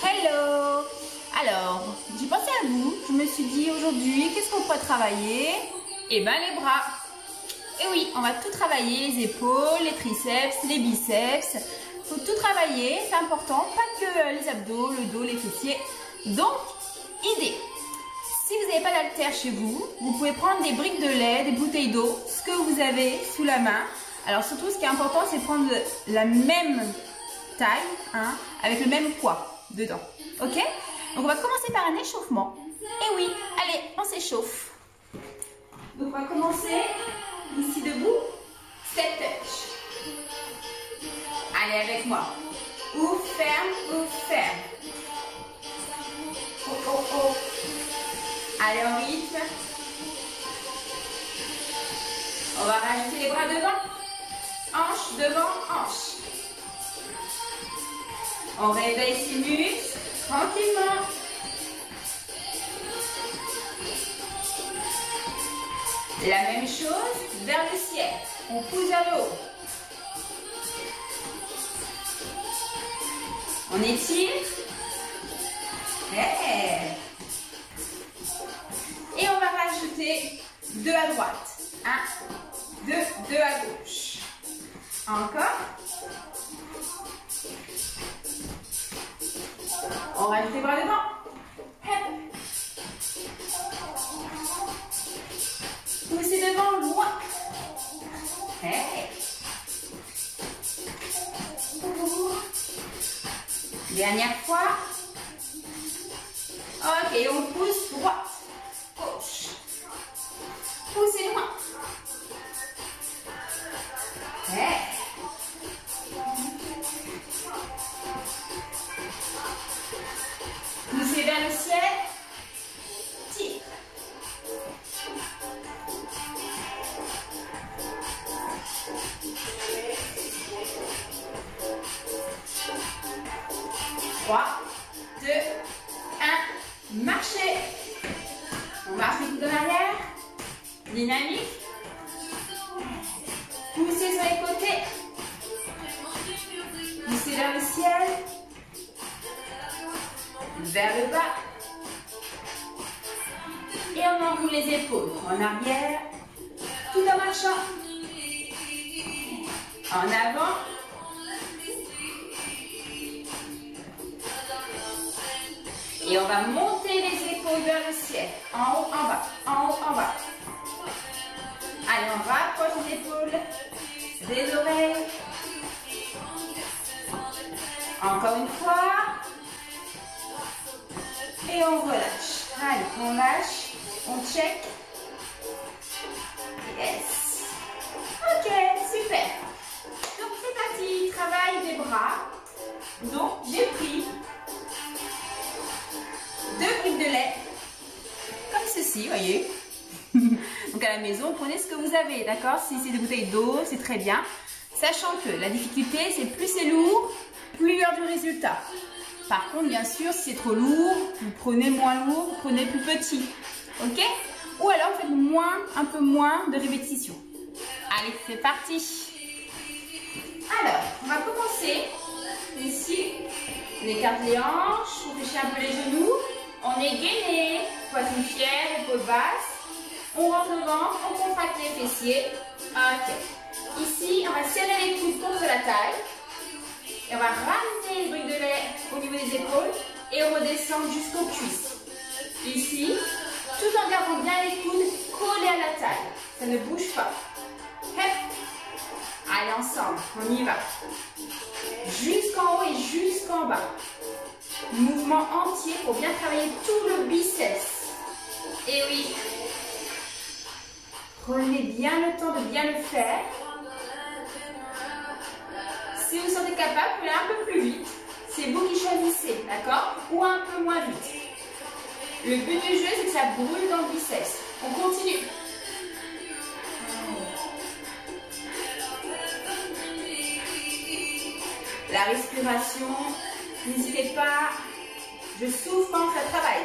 Hello! Alors, j'ai pensé à vous, je me suis dit aujourd'hui, qu'est-ce qu'on pourrait travailler? Eh ben les bras. Et oui, on va tout travailler, les épaules, les triceps, les biceps. Il faut tout travailler, c'est important, pas que les abdos, le dos, les fessiers. Donc, idée. Si vous n'avez pas d'haltère chez vous, vous pouvez prendre des briques de lait, des bouteilles d'eau, ce que vous avez sous la main. Alors surtout, ce qui est important, c'est prendre la même taille, hein, avec le même poids dedans. Ok? Donc on va commencer par un échauffement. Et oui, allez, on s'échauffe. Donc on va commencer ici debout, step touch. Allez avec moi. Ouvre, ferme, ouvre, ferme. Oh, oh, oh. Allez en rythme. On va rajouter les bras devant. Hanche devant, hanche. On réveille ses muscles tranquillement. La même chose vers le ciel. On pousse vers le haut. On étire. Hey. Et on va rajouter 2 à droite. 1, 2, 2 à gauche. Encore. On rajoute les bras devant. Hop. Poussez devant, loin. Hey. Dernière fois. Ok, on pousse droite, gauche. Poussez loin. Hey. Poussez vers le ciel. Tire. Trois, 2, 1, marchez. On marche les coudes en arrière. Dynamique. Poussez sur les côtés. Poussez vers le ciel. Vers le bas. Et on enroule les épaules en arrière, tout en marchant. En avant. Et on va monter les épaules vers le ciel. En haut, en bas. En haut, en bas. Allez, on rapproche les épaules des oreilles. Encore une fois. Et on relâche. Allez, on lâche. On check. Yes. Ok, super. Donc c'est parti. Travail des bras. Donc j'ai pris 2 briques de lait. Comme ceci, voyez. Donc à la maison, prenez ce que vous avez, d'accord? Si c'est des bouteilles d'eau, c'est très bien. Sachant que la difficulté, c'est plus c'est lourd, plus il y a du résultat. Par contre, bien sûr, si c'est trop lourd, vous prenez moins lourd, vous prenez plus petit. Ok? Ou alors, vous faites un peu moins de répétitions. Allez, c'est parti. Alors, on va commencer. Ici, on écarte les hanches, on fléchit un peu les genoux. On est gainé, poitrine fière, épaules basses. On rentre le ventre, on contracte les fessiers. Ok. Ici, on va serrer les coudes contre la taille. Et on va ramener les briques de lait au niveau des épaules et on redescend jusqu'aux cuisses. Ici, tout en gardant bien les coudes collés à la taille. Ça ne bouge pas. Hop. Allez, ensemble, on y va. Jusqu'en haut et jusqu'en bas. Mouvement entier pour bien travailler tout le biceps. Et oui. Prenez bien le temps de bien le faire. Si vous sentez capable, vous pouvez un peu plus vite. C'est vous qui choisissez, d'accord? Ou un peu moins vite. Le but du jeu, c'est que ça brûle dans le biceps. On continue. La respiration, n'hésitez pas. Je souffle quand ça travaille.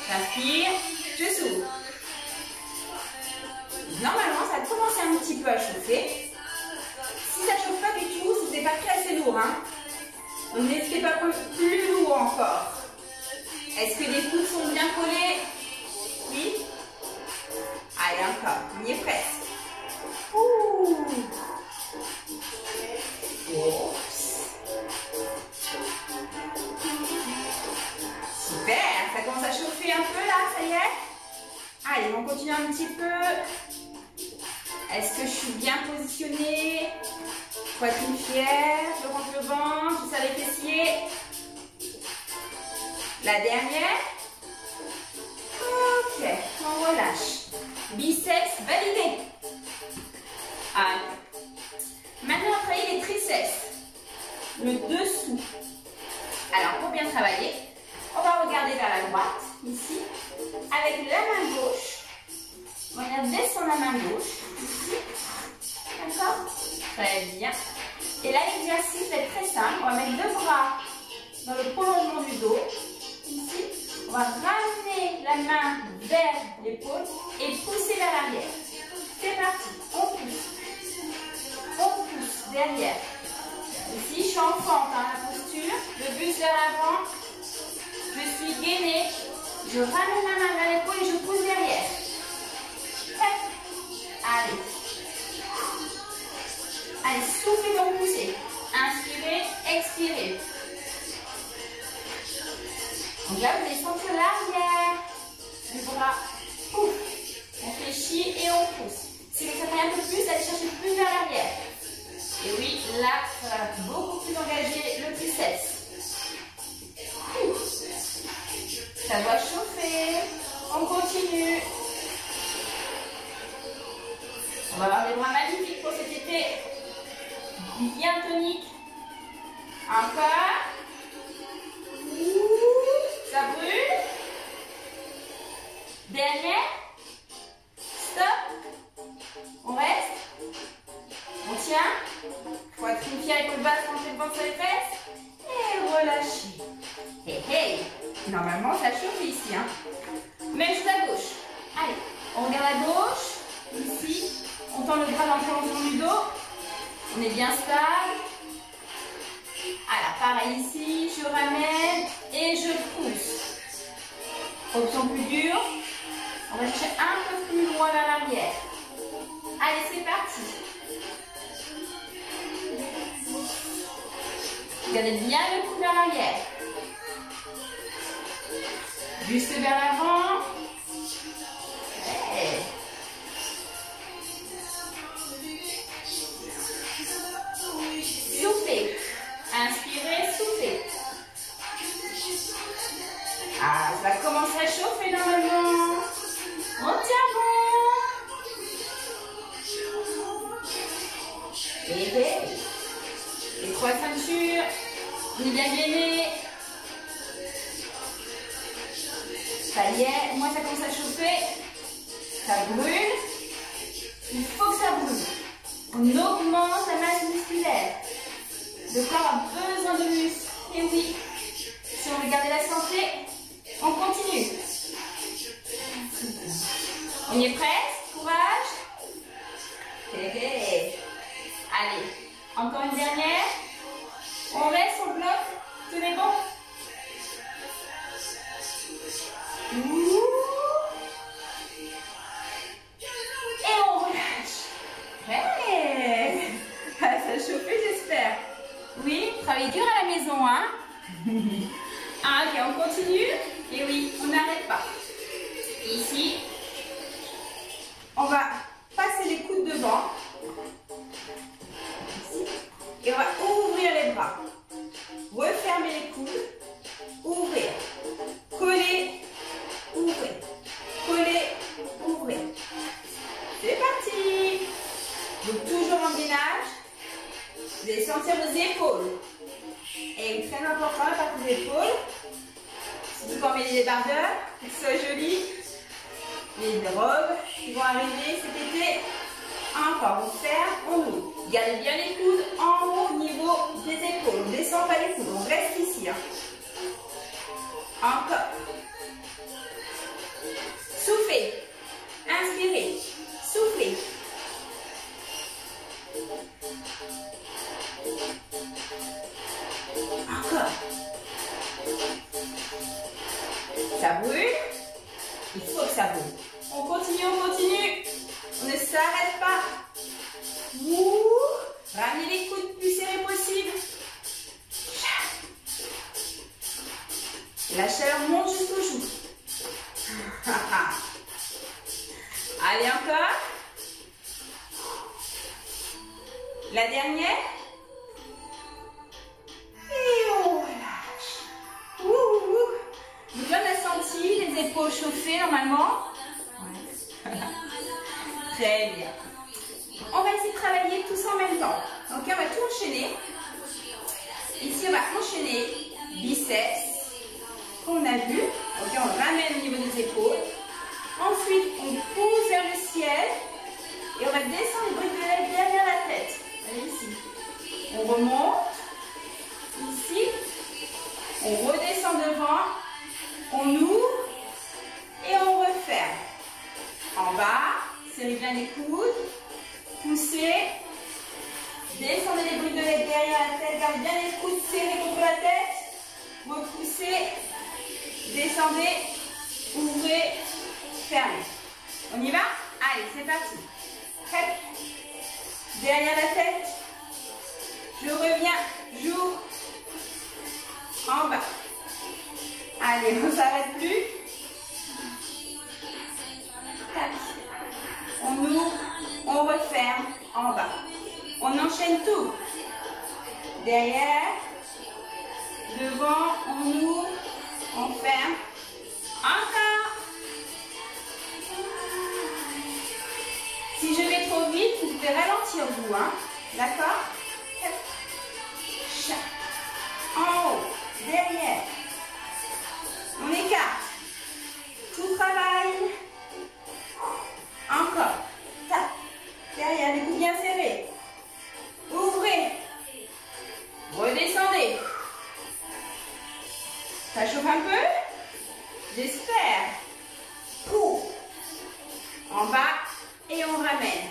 J'inspire, je souffle. Normalement, ça a commencé un petit peu à chauffer. Si ça ne chauffe pas du tout, si ce n'est pas très assez lourd, hein, Donc n'hésitez pas à prendre plus lourd encore. Est-ce que les coudes sont bien collés? Oui. Allez, encore. On y est presque. Ouh. Super. Ça commence à chauffer un peu là, ça y est. Allez, on continue un petit peu. Est-ce que je suis bien positionnée? Poitrine fière, je rentre le ventre, je serre les fessiers. La dernière. Ok, on relâche. Biceps validé. Allez. Maintenant, on va travailler les triceps. Le dessous. Alors, pour bien travailler, on va regarder vers la droite, ici, avec la main gauche. On va descendre la main gauche, ici. D'accord? Très bien. Et là, l'exercice va être très simple. On va mettre deux bras dans le prolongement du dos. Ici, on va ramener la main vers l'épaule et pousser vers l'arrière. C'est parti. On pousse. On pousse derrière. Ici, je suis en fente, hein, la posture. Le buste vers l'avant. Je suis gainée. Je ramène la main vers l'épaule et je pousse derrière. Allez. Allez, soufflez pour pousser. Inspirez, expirez. Donc là, vous allez sentir l'arrière du bras. Pouf. On fléchit et on pousse. Si vous travaillez un peu plus, allez chercher plus vers l'arrière. Et oui, là, ça va beaucoup plus engager le triceps. Ça doit chauffer. On continue. On va avoir des bras magnifiques pour cet été. Bien tonique. Encore. Ça brûle. Dernière. Stop. On reste. On tient. Poitrine fière, épaule basse, rentrez le ventre sur les fesses. Et relâchez. Hey, hey. Normalement, ça chauffe ici. Hein. Même chose à gauche. Allez, on regarde à gauche. Ici. On tend le bras dans le prolongement du dos. On est bien stable. Alors, pareil ici. Je ramène et je pousse. Option plus dure. On va chercher un peu plus loin vers l'arrière. Allez, c'est parti. Gardez bien le cou vers l'arrière. Buste vers l'avant. Ouais. Soufflez. Inspirez, soufflez. Ah, ça va commencer à chauffer normalement. On tient bon. Et les trois ceintures. On est bien gainé. Ça y est, moi ça commence à chauffer. Ça brûle. Il faut que ça brûle. On augmente la masse musculaire. Le corps a besoin de muscles. Et oui, si on veut garder la santé, on continue. On y est presque. Courage. Allez, encore une dernière. On reste, on bloque. Tenez bon. Et on relâche. Hey. Ça a chauffé, j'espère. Oui, travaillez dur à la maison, hein. Ah, ok, on continue. Et oui, on n'arrête pas. Ici, on va passer les coudes devant. Ici. Et on va ouvrir les bras. Refermer les coudes. Ouvrir. Coller. Ouvrir. Coller. Ouvrir. C'est parti. Donc toujours en gainage. Vous allez sentir vos épaules. Et très important, la partie des épaules. Surtout quand on met des débardeurs, qu'ils soient jolis. Les robes qui vont arriver cet été. Encore, on ferme, on ouvre. Gardez bien les coudes en haut au niveau des épaules. On ne descend pas les coudes, on reste ici. Hein. Encore. Soufflez. Inspirez. Soufflez. Encore. ça brûle. Il faut que ça brûle. On continue, on continue. On ne s'arrête pas. Ouh. Ramenez les coudes le plus serrés possible. La chaleur monte jusqu'aux joues. Allez, encore. La dernière. Et on relâche. Ouh, ouh. Donc là, on a senti les épaules chauffées normalement. Ouais. Très bien. On va essayer de travailler tous en même temps. Ok, on va tout enchaîner. Ici, on va enchaîner biceps, qu'on a vu. Ok, on ramène au niveau des épaules. Ensuite, on pousse vers le ciel. Et on va descendre les briques de l'aile derrière la tête. Allez, ici. On remonte. Ici. On redescend devant. On ouvre. Et on referme. En bas. Serrez bien les coudes. Poussez. Descendez les briques de l'aile derrière la tête. Gardez bien les coudes serrés contre la tête. Repoussez. Descendez. Ouvrez. Fermez. On y va? Allez, c'est parti. Hop. Derrière la tête. Je reviens. J'ouvre. En bas. Allez, on ne s'arrête plus. Tac. On ouvre. On referme. En bas. On enchaîne tout. Derrière. Devant. On ouvre. On ferme. Encore. Si je vais trop vite, vous pouvez ralentir vous, hein. D'accord? En haut, derrière. On écarte. Tout travail. Encore. Tac. Derrière, les coudes bien serrés. Ouvrez. Redescendez. Ça chauffe un peu? J'espère. Cours. En bas. Et on ramène.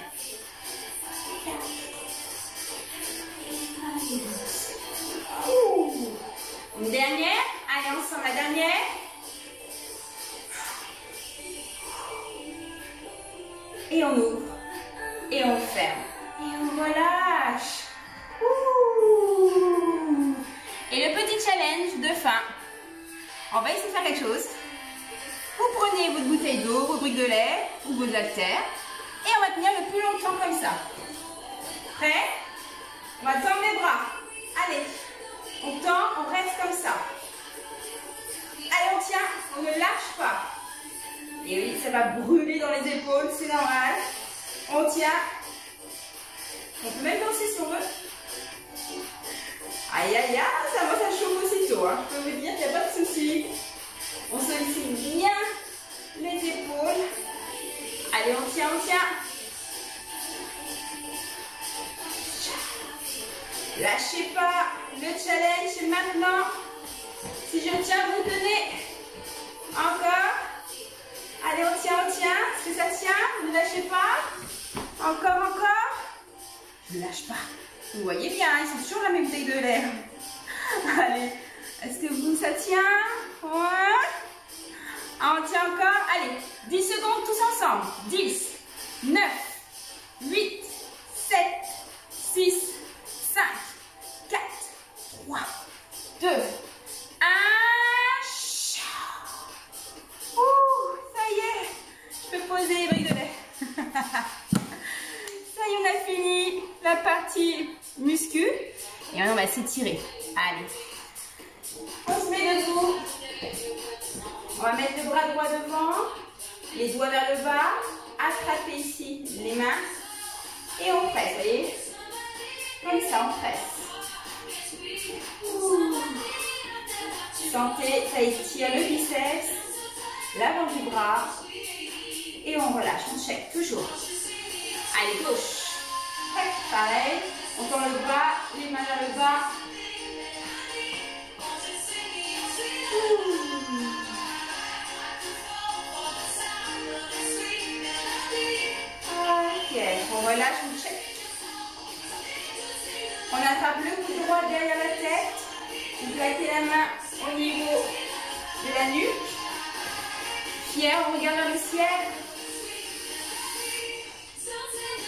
Une dernière. Allez, ensemble, la dernière. Et on ouvre. Et on ferme. Et on relâche. Ouh. Et le petit challenge de fin. On va essayer de faire quelque chose. Vous prenez votre bouteille d'eau, vos briques de lait ou vos haltères. Et on va tenir le plus longtemps comme ça. Prêt? On va tendre les bras. Allez. On tend, on reste comme ça. Allez, on tient, on ne lâche pas. Et oui, ça va brûler dans les épaules, c'est normal. On tient. On peut même danser si on veut. Aïe, aïe, aïe, ça va, ça chauffe aussitôt. Hein. Je peux vous dire qu'il n'y a pas de souci. On sollicite bien les épaules. Allez, on tient, on tient. Lâchez pas. Le challenge, c'est maintenant. Si je tiens, vous tenez. Encore. Allez, on tient, on tient. Est-ce que ça tient? Ne lâchez pas. Encore, encore. Je ne lâche pas. Vous voyez bien, ils sont toujours la même taille de l'air. Allez. Est-ce que vous, ça tient? Ouais. Ah, on tient encore. Allez, 10 secondes tous ensemble. 10, 9, 8, 7, 6, 5, 4, 3, 2, 1. Ouh, ça y est. Je peux poser les briques de lait. Ça y est, on a fini la partie muscu. Et maintenant, on va s'étirer. Allez. On se met debout. On va mettre le bras droit devant, les doigts vers le bas, attraper ici les mains et on presse, vous voyez? Comme ça, on presse. Ouh. Sentez, ça étire le biceps, l'avant du bras et on relâche, on check toujours. Allez, gauche. Pareil, on tend le bras, les mains vers le bas. Ok, on relâche, on check. On attrape le coude droit derrière la tête. Vous plaquez la main au niveau de la nuque. Fier, on regarde vers le ciel.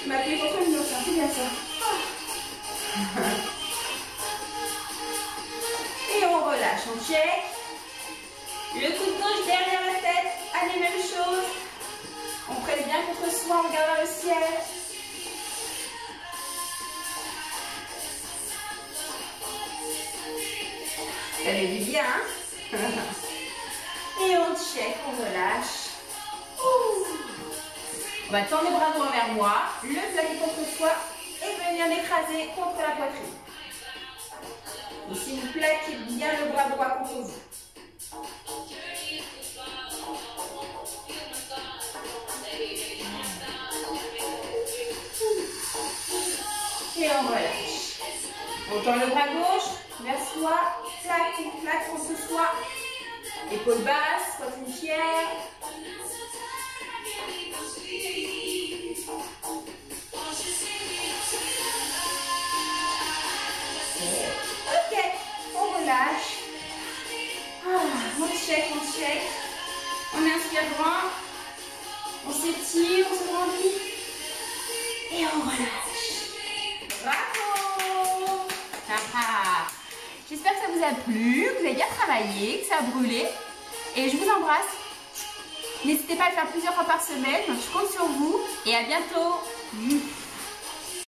Tu m'as appuyé contre le mur, c'est bien ça. Et on relâche, on check. Le coude gauche derrière la tête, allez, même chose. On presse bien contre soi, on regarde vers le ciel. Ça fait du bien, hein? Et on check, on relâche. Ouh. On va tendre les bras droits vers moi, le plaquer contre soi et venir l'écraser contre la poitrine. Ici, vous plaquez bien le bras droit contre vous. Et on relâche. On tend le bras gauche vers soi, plaque contre soi. Épaules basses, poitrine fière. Ok, on relâche. On check. On inspire grand. On s'étire, on se grandit. Et on relâche. Bravo! J'espère que ça vous a plu, que vous avez bien travaillé, que ça a brûlé. Et je vous embrasse. N'hésitez pas à le faire plusieurs fois par semaine. Je compte sur vous. Et à bientôt.